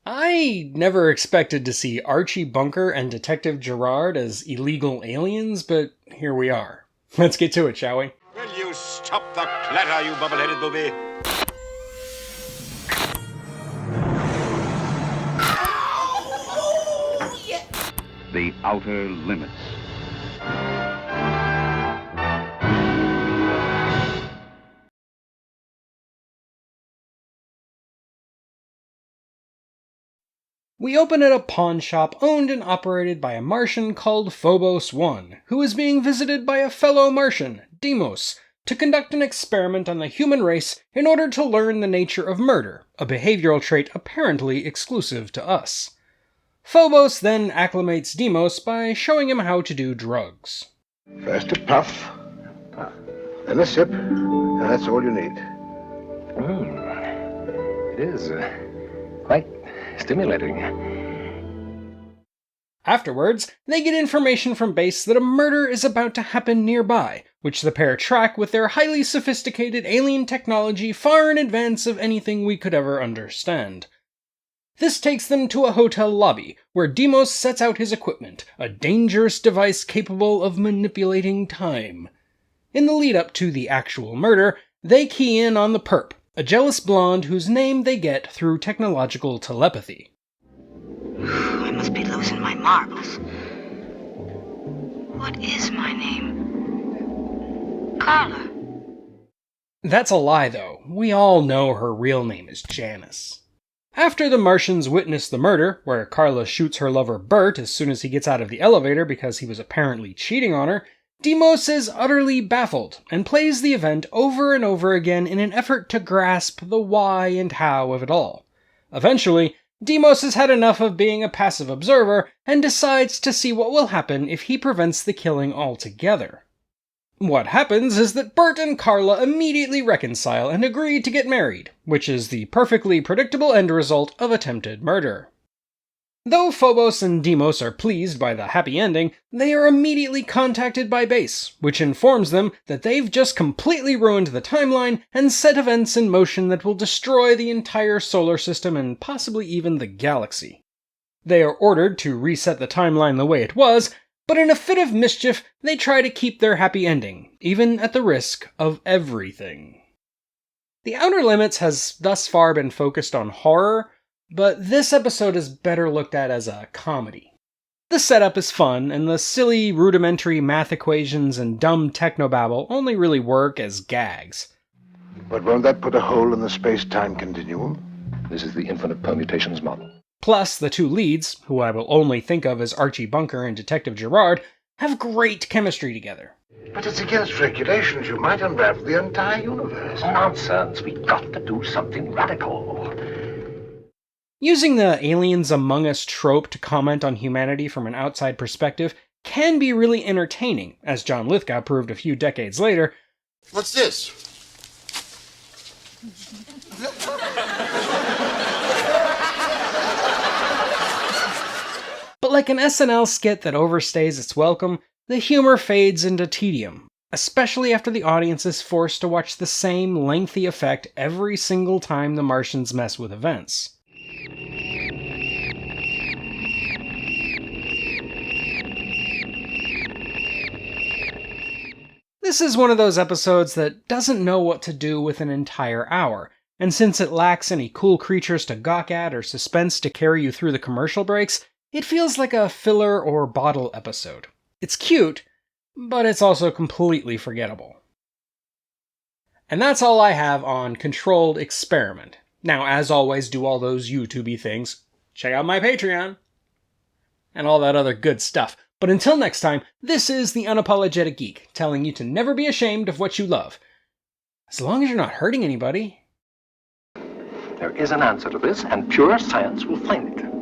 I never expected to see Archie Bunker and Detective Gerard as illegal aliens, but here we are. Let's get to it, shall we? Will you stop the clatter, you bubble-headed booby? The Outer Limits. We open at a pawn shop owned and operated by a Martian called Phobos 1, who is being visited by a fellow Martian, Deimos, to conduct an experiment on the human race in order to learn the nature of murder, a behavioral trait apparently exclusive to us. Phobos then acclimates Deimos by showing him how to do drugs. First a puff, then a sip, and that's all you need. It is quite stimulating. Afterwards, they get information from base that a murder is about to happen nearby, which the pair track with their highly sophisticated alien technology far in advance of anything we could ever understand. This takes them to a hotel lobby, where Deimos sets out his equipment, a dangerous device capable of manipulating time. In the lead-up to the actual murder, they key in on the perp, a jealous blonde whose name they get through technological telepathy. I must be losing my marbles. What is my name? Carla. That's a lie, though. We all know her real name is Janice. After the Martians witness the murder, where Carla shoots her lover Bert as soon as he gets out of the elevator because he was apparently cheating on her, Deimos is utterly baffled, and plays the event over and over again in an effort to grasp the why and how of it all. Eventually, Deimos has had enough of being a passive observer, and decides to see what will happen if he prevents the killing altogether. What happens is that Bert and Carla immediately reconcile and agree to get married, which is the perfectly predictable end result of attempted murder. Though Phobos and Deimos are pleased by the happy ending, they are immediately contacted by base, which informs them that they've just completely ruined the timeline and set events in motion that will destroy the entire solar system and possibly even the galaxy. They are ordered to reset the timeline the way it was, but in a fit of mischief, they try to keep their happy ending, even at the risk of everything. The Outer Limits has thus far been focused on horror, but this episode is better looked at as a comedy. The setup is fun, and the silly, rudimentary math equations and dumb technobabble only really work as gags. But won't that put a hole in the space-time continuum? This is the infinite permutations model. Plus, the two leads, who I will only think of as Archie Bunker and Detective Gerard, have great chemistry together. But it's against regulations. You might unravel the entire universe. Nonsense. We've got to do something radical. Using the aliens among us trope to comment on humanity from an outside perspective can be really entertaining, as John Lithgow proved a few decades later. What's this? But like an SNL skit that overstays its welcome, the humor fades into tedium, especially after the audience is forced to watch the same lengthy effect every single time the Martians mess with events. This is one of those episodes that doesn't know what to do with an entire hour, and since it lacks any cool creatures to gawk at or suspense to carry you through the commercial breaks, it feels like a filler or bottle episode. It's cute, but it's also completely forgettable. And that's all I have on Controlled Experiment. Now, as always, do all those YouTubey things. Check out my Patreon. And all that other good stuff. But until next time, this is the Unapologetic Geek, telling you to never be ashamed of what you love. As long as you're not hurting anybody. There is an answer to this, and pure science will find it.